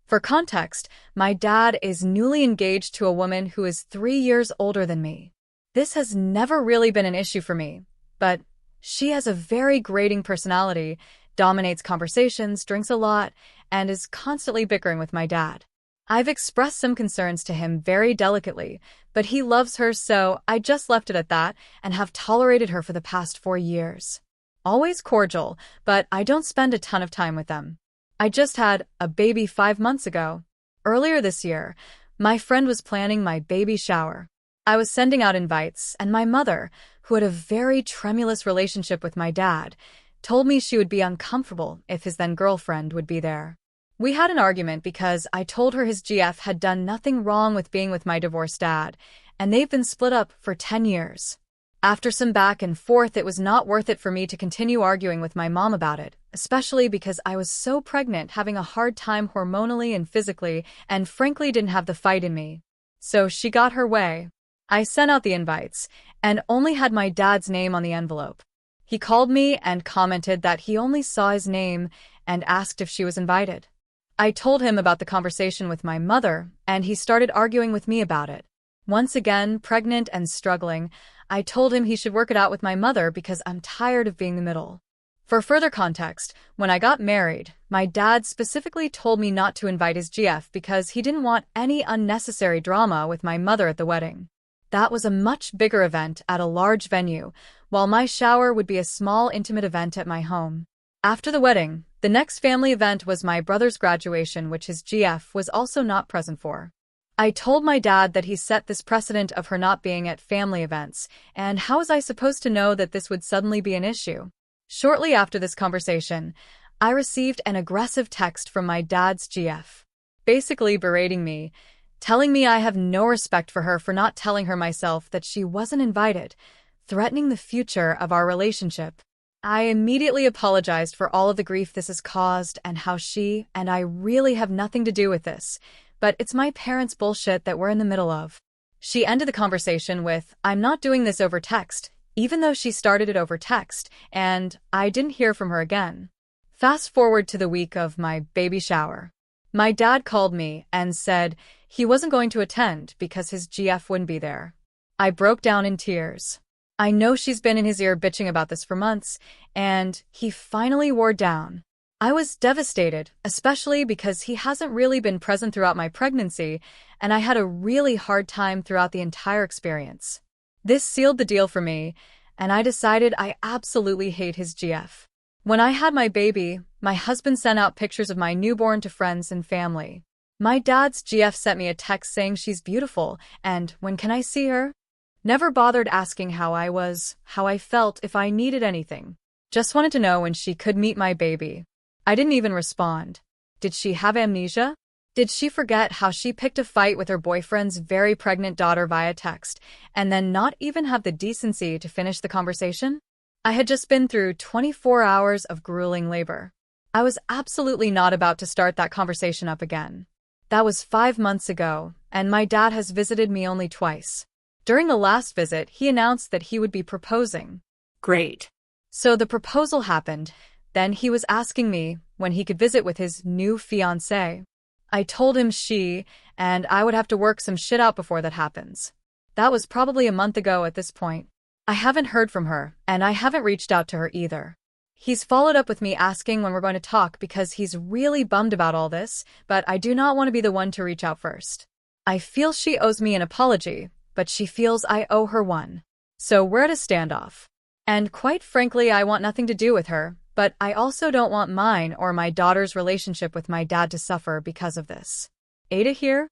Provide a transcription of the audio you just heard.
For context, my dad is newly engaged to a woman who is 3 years older than me. This has never really been an issue for me, but she has a very grating personality, dominates conversations, drinks a lot, and is constantly bickering with my dad. I've expressed some concerns to him very delicately, but he loves her, so I just left it at that and have tolerated her for the past 4 years. Always cordial, but I don't spend a ton of time with them. I just had a baby 5 months ago. Earlier this year, my friend was planning my baby shower. I was sending out invites, and my mother, who had a very tremulous relationship with my dad, told me she would be uncomfortable if his then-girlfriend would be there. We had an argument because I told her his GF had done nothing wrong with being with my divorced dad, and they've been split up for 10 years. After some back and forth, it was not worth it for me to continue arguing with my mom about it, especially because I was so pregnant, having a hard time hormonally and physically, and frankly didn't have the fight in me. So she got her way. I sent out the invites, and only had my dad's name on the envelope. He called me and commented that he only saw his name and asked if she was invited. I told him about the conversation with my mother, and he started arguing with me about it. Once again, pregnant and struggling, I told him he should work it out with my mother because I'm tired of being the middle. For further context, when I got married, my dad specifically told me not to invite his GF because he didn't want any unnecessary drama with my mother at the wedding. That was a much bigger event at a large venue, while my shower would be a small intimate event at my home. After the wedding, the next family event was my brother's graduation, which his GF was also not present for. I told my dad that he set this precedent of her not being at family events, and how was I supposed to know that this would suddenly be an issue? Shortly after this conversation, I received an aggressive text from my dad's GF, basically berating me, telling me I have no respect for her for not telling her myself that she wasn't invited, threatening the future of our relationship. I immediately apologized for all of the grief this has caused and how she and I really have nothing to do with this, but it's my parents' bullshit that we're in the middle of. She ended the conversation with, "I'm not doing this over text," even though she started it over text, and I didn't hear from her again. Fast forward to the week of my baby shower. My dad called me and said he wasn't going to attend because his GF wouldn't be there. I broke down in tears. I know she's been in his ear bitching about this for months, and he finally wore down. I was devastated, especially because he hasn't really been present throughout my pregnancy, and I had a really hard time throughout the entire experience. This sealed the deal for me, and I decided I absolutely hate his GF. When I had my baby, my husband sent out pictures of my newborn to friends and family. My dad's GF sent me a text saying she's beautiful, and when can I see her? Never bothered asking how I was, how I felt, if I needed anything. Just wanted to know when she could meet my baby. I didn't even respond. Did she have amnesia? Did she forget how she picked a fight with her boyfriend's very pregnant daughter via text, and then not even have the decency to finish the conversation? I had just been through 24 hours of grueling labor. I was absolutely not about to start that conversation up again. That was 5 months ago, and my dad has visited me only twice. During the last visit, he announced that he would be proposing. Great. So the proposal happened. Then he was asking me when he could visit with his new fiancé. I told him she and I would have to work some shit out before that happens. That was probably a month ago at this point. I haven't heard from her, and I haven't reached out to her either. He's followed up with me asking when we're going to talk because he's really bummed about all this, but I do not want to be the one to reach out first. I feel she owes me an apology, but she feels I owe her one. So we're at a standoff. And quite frankly, I want nothing to do with her, but I also don't want mine or my daughter's relationship with my dad to suffer because of this. Ada here?